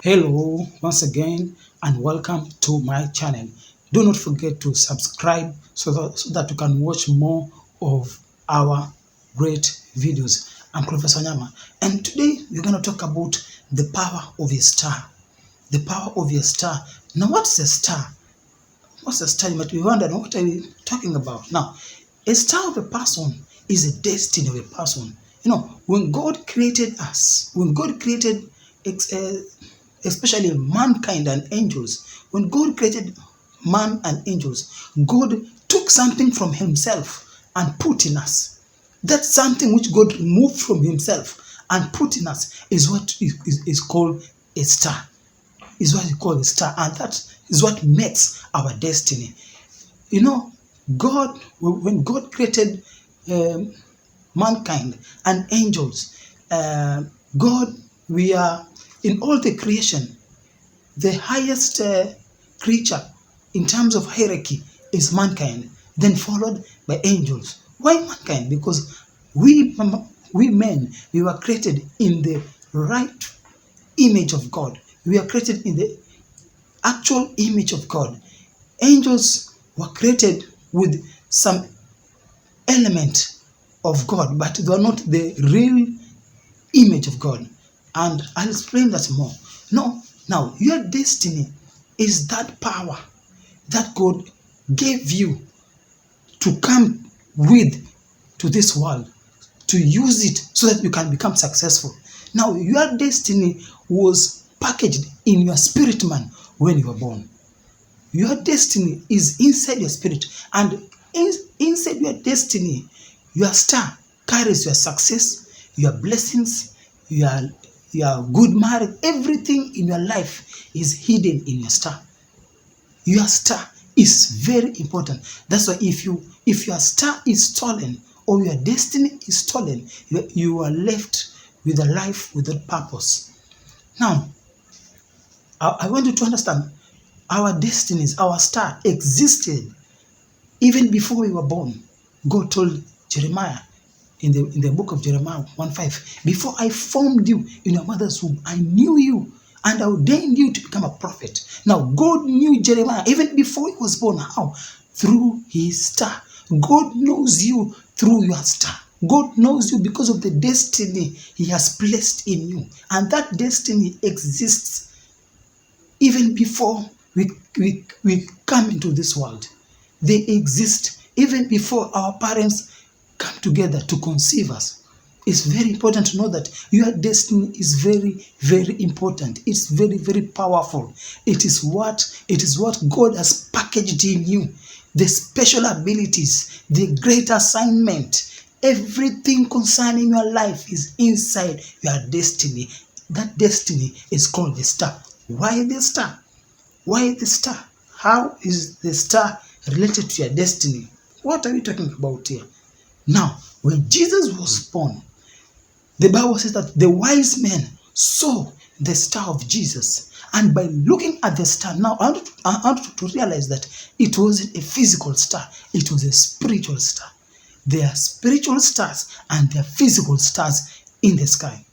Hello once again and welcome to my channel. Do not forget to subscribe so that you can watch more of our great videos. I'm Cleophas Wanyama, and today we're going to talk about the power of a star. The power of a star. Now, what's a star? What's a star? You might be wondering, what are we talking about? Now, a star of a person is a destiny of a person. You know, when God created us, when God created especially mankind and angels, when God created man and angels, God took something from himself and put in us. That something which God removed from himself and put in us is what is called a star. Is what is called a star, and that is what makes our destiny. You know, God, when God created mankind and angels, God, we are in all the creation, the highest creature in terms of hierarchy is mankind, then followed by angels. Why mankind? Because we men, we were created in the right image of God. We are created in the actual image of God. Angels were created with some element of God, but they are not the real image of God. And I'll explain that more. No, now your destiny is that power that God gave you to come with to this world, to use it so that you can become successful. Now, your destiny was packaged in your spirit man when you were born. Your destiny is inside your spirit, and inside your destiny, your star carries your success, your blessings, your good marriage. Everything in your life is hidden in your star. Your star is very important. That's why if your star is stolen or your destiny is stolen, you are left with a life without purpose. Now, I want you to understand, our destinies, our star existed even before we were born. God told Jeremiah in the book of Jeremiah 1:5, before I formed you in your mother's womb, I knew you and I ordained you to become a prophet. Now, God knew Jeremiah even before he was born. How? Through his star. God knows you through your star. God knows you because of the destiny he has placed in you. And that destiny exists even before we come into this world. They exist even before our parents come together to conceive us. It's very important to know that your destiny is very, very important. It's very, very powerful. It is what God has packaged in you. The special abilities, the great assignment, everything concerning your life is inside your destiny. That destiny is called the star. Why the star? Why the star? How is the star related to your destiny? What are we talking about here? Now, when Jesus was born, the Bible says that the wise men saw the star of Jesus. And by looking at the star, now I want to realize that it wasn't a physical star, it was a spiritual star. There are spiritual stars and there are physical stars in the sky.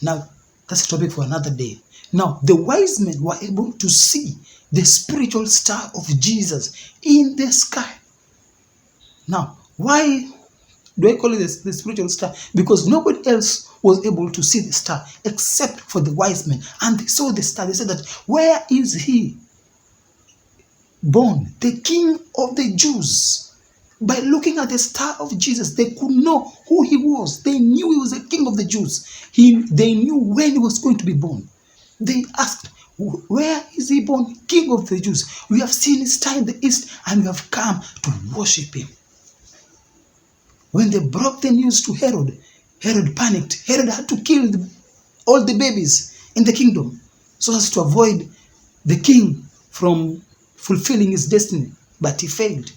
Now, that's a topic for another day. Now, the wise men were able to see the spiritual star of Jesus in the sky. Now, why do I call it the spiritual star? Because nobody else was able to see the star except for the wise men. And they saw the star. They said that, where is he born? The King of the Jews. By looking at the star of Jesus, they could know who he was. They knew he was the King of the Jews. They knew when he was going to be born. They asked, where is he born? King of the Jews. We have seen his star in the east and we have come to worship him. When they brought the news to Herod, Herod panicked. Herod had to kill all the babies in the kingdom so as to avoid the king from fulfilling his destiny. But he failed.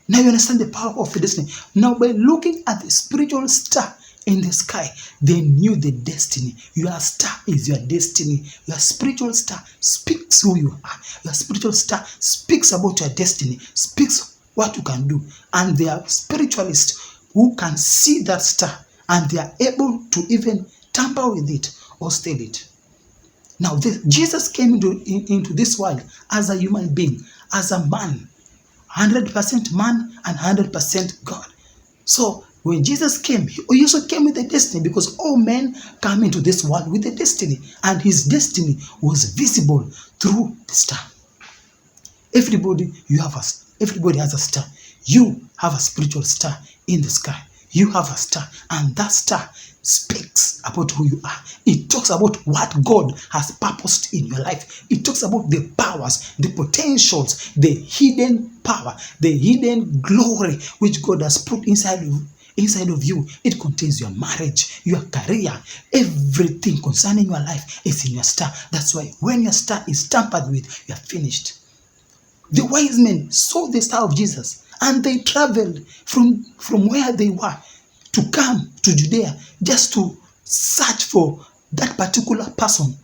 Now you understand the power of the destiny. Now by looking at the spiritual star in the sky, they knew the destiny. Your star is your destiny. Your spiritual star speaks who you are. Your spiritual star speaks about your destiny, speaks what you can do. And there are spiritualists who can see that star and they are able to even tamper with it or steal it. Now, Jesus came into this world as a human being, as a man, 100% man and 100% God. So when Jesus came, he also came with a destiny, because all men come into this world with a destiny, and his destiny was visible through the star. Everybody has a star. You have a spiritual star in the sky. You have a star, and that star speaks about who you are. It talks about what God has purposed in your life. It talks about the powers, the potentials, the hidden power, the hidden glory which God has put inside of you. It contains your marriage, your career, everything concerning your life is in your star. That's why when your star is tampered with, you are finished. The wise men saw the star of Jesus, and they traveled from where they were to come to Judea just to search for that particular person,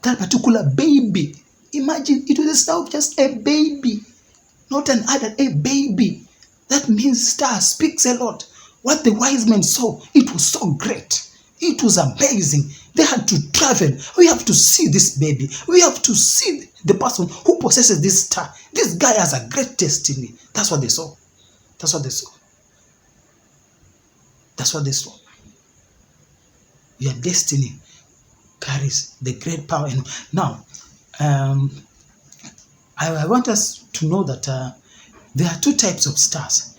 that particular baby. Imagine, it was the star of just a baby, not an adult, a baby. That means star speaks a lot. What the wise men saw, it was so great. It was amazing. They had to travel. We have to see this baby. We have to see the person who possesses this star. This guy has a great destiny. That's what they saw. That's what they saw. That's what they saw. Your destiny carries the great power. And now, I want us to know that there are two types of stars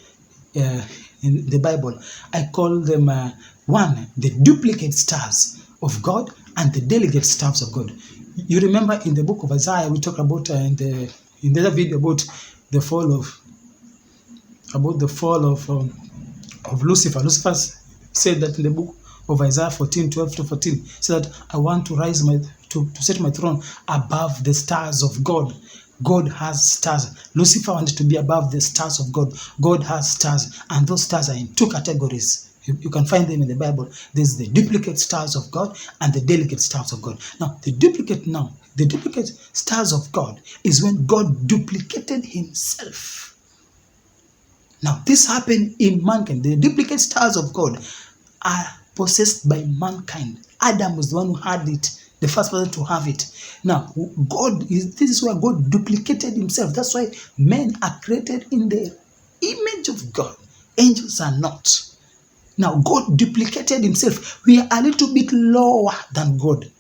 in the Bible. I call them one, the duplicate stars of God, and the delegate stars of God. You remember in the book of Isaiah, we talked about in the other video about the fall of Lucifer. Lucifer said that in the book of Isaiah 14:12-14, said that I want to rise to set my throne above the stars of God. God has stars. Lucifer wanted to be above the stars of God. God has stars, and those stars are in two categories. You can find them in the Bible. There's the duplicate stars of God and the delegate stars of God. Now, the duplicate stars of God is when God duplicated himself. Now, this happened in mankind. The duplicate stars of God are possessed by mankind. Adam was the one who had it, the first person to have it. Now, this is where God duplicated himself. That's why men are created in the image of God. Angels are not. Now, God duplicated himself. We are a little bit lower than God.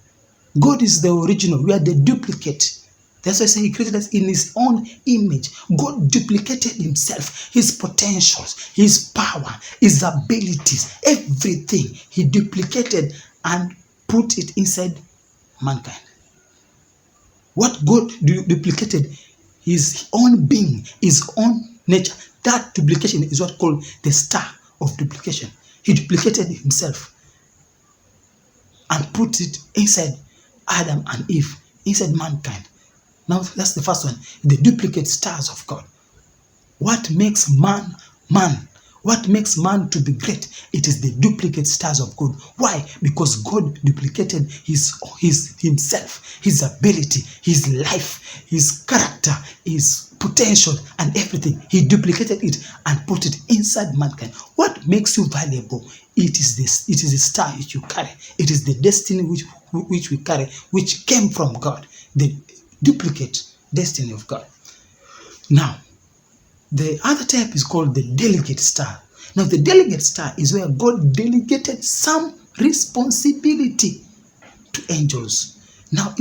God is the original. We are the duplicate. That's why I say he created us in his own image. God duplicated himself, his potentials, his power, his abilities, everything. He duplicated and put it inside mankind. What God duplicated, his own being, his own nature. That duplication is what called the star of duplication. He duplicated himself and put it inside Adam and Eve, inside mankind. Now, that's the first one, the duplicate stars of God. What makes man, man? What makes man to be great? It is the duplicate stars of God. Why? Because God duplicated himself, his ability, his life, his character, his potential, and everything. He duplicated it and put it inside mankind. What makes you valuable? It is the star which you carry. It is the destiny which we carry, which came from God. The duplicate destiny of God. Now, the other type is called the delegate star. Now, the delegate star is where God delegated some responsibility to angels. Now,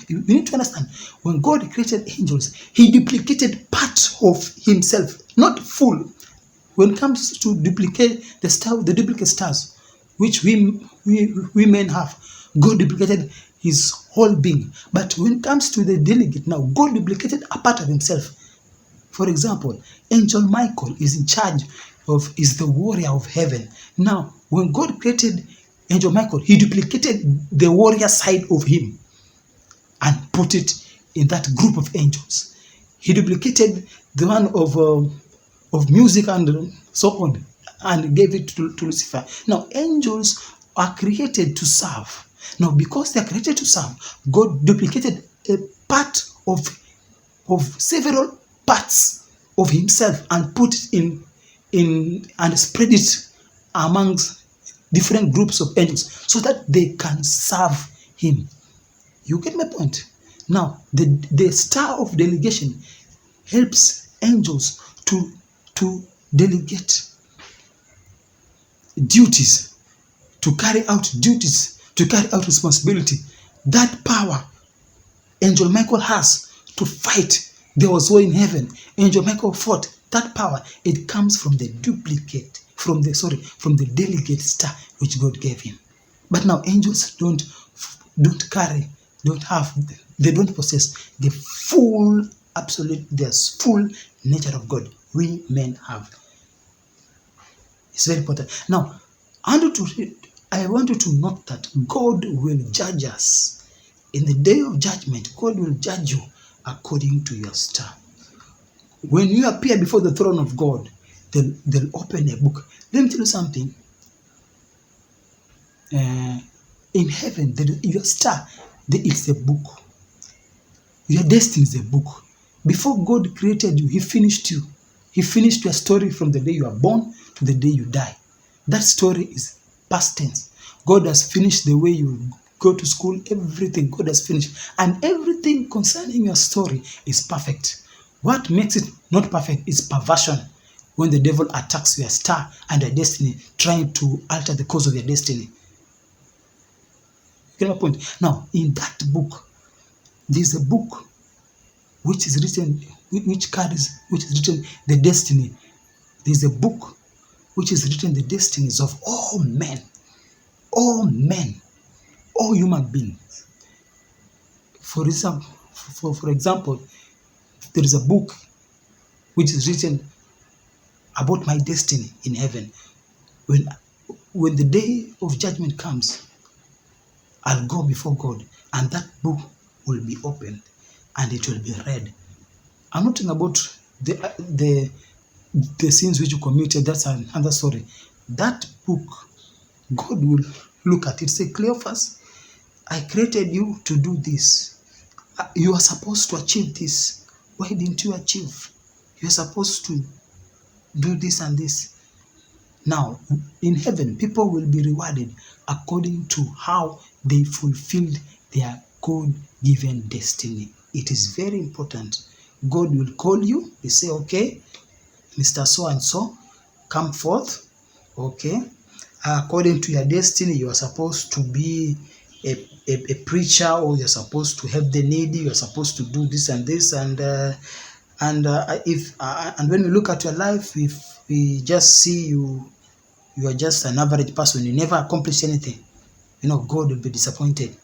you need to understand, when God created angels, he duplicated part of himself, not full. When it comes to duplicate the duplicate stars, which we men have, God duplicated his whole being. But when it comes to the delegate, now God duplicated a part of himself. For example, Angel Michael is the warrior of heaven. Now, when God created Angel Michael, he duplicated the warrior side of him and put it in that group of angels. He duplicated the one of music and so on and gave it to Lucifer. Now, angels are created to serve. Now, because they are created to serve, God duplicated a part of several parts of himself and put it in and spread it amongst different groups of angels so that they can serve him. You get my point? Now, the star of delegation helps angels to delegate duties, to carry out duties, to carry out responsibility. That power Angel Michael has to fight. There was war in heaven. Angel Michael fought. That power, it comes from the from the delegate star which God gave him. But now angels don't possess the full, full nature of God. We men have. It's very important. Now, I want you to note that God will judge us. In the day of judgment, God will judge you according to your star. When you appear before the throne of God, they'll open a book. Let me tell you something. In heaven, your star, it's a book. Your destiny is a book. Before God created you, He finished you. He finished your story from the day you are born to the day you die. That story is past tense. God has finished the way you go to school, everything God has finished. And everything concerning your story is perfect. What makes it not perfect is perversion. When the devil attacks your star and your destiny, trying to alter the course of your destiny. Get my point? Now, in that book, there's a book which is written the destiny. There's a book which is written the destinies of all men, all human beings. For example, there is a book which is written about my destiny in heaven. When the day of judgment comes, I'll go before God, and that book will be opened and it will be read. I'm not talking about the sins which you committed. That's another story. That book, God will look at it, say, Cleophas, I created you to do this. You are supposed to achieve this. Why didn't you achieve? You're supposed to do this and this. Now, in heaven, people will be rewarded according to how they fulfilled their God-given destiny. It is very important. God will call you. He say, okay, Mr. So-and-so, come forth. Okay. According to your destiny, you are supposed to be a preacher, or you're supposed to help the needy. You're supposed to do this and this. And when we look at your life, if we just see you are just an average person, you never accomplish anything, God will be disappointed.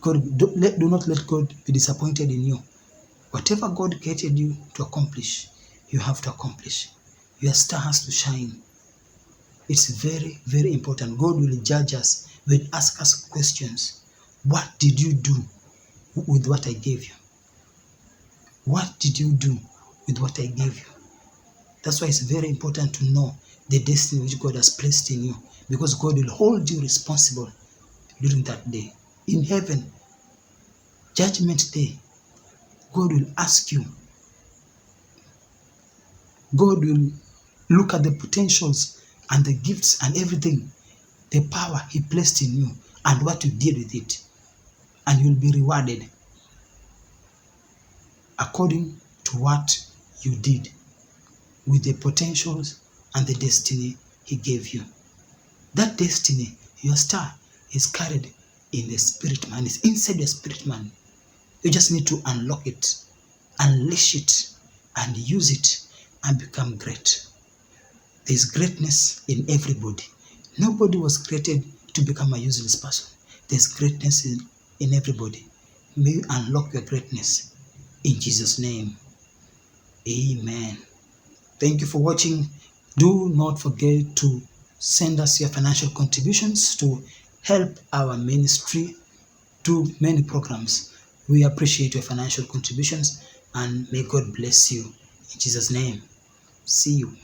Do not let God be disappointed in you. Whatever God created you to accomplish, you have to accomplish. Your star has to shine. It's very, very important. God will judge us, will ask us questions. What did you do with what I gave you? What did you do with what I gave you? That's why it's very important to know the destiny which God has placed in you, because God will hold you responsible during that day. In heaven, judgment day, God will ask you. God will look at the potentials and the gifts and everything, the power He placed in you and what you did with it. And you'll be rewarded according to what you did with the potentials and the destiny He gave you. That destiny, your star, is carried in the spirit man. It's inside your spirit man. You just need to unlock it, unleash it, and use it and become great. There's greatness in everybody. Nobody was created to become a useless person. There's greatness in everybody. May you unlock your greatness in Jesus' name. Amen. Thank you for watching. Do not forget to send us your financial contributions to help our ministry do many programs. We appreciate your financial contributions, and may God bless you. In Jesus' name. See you.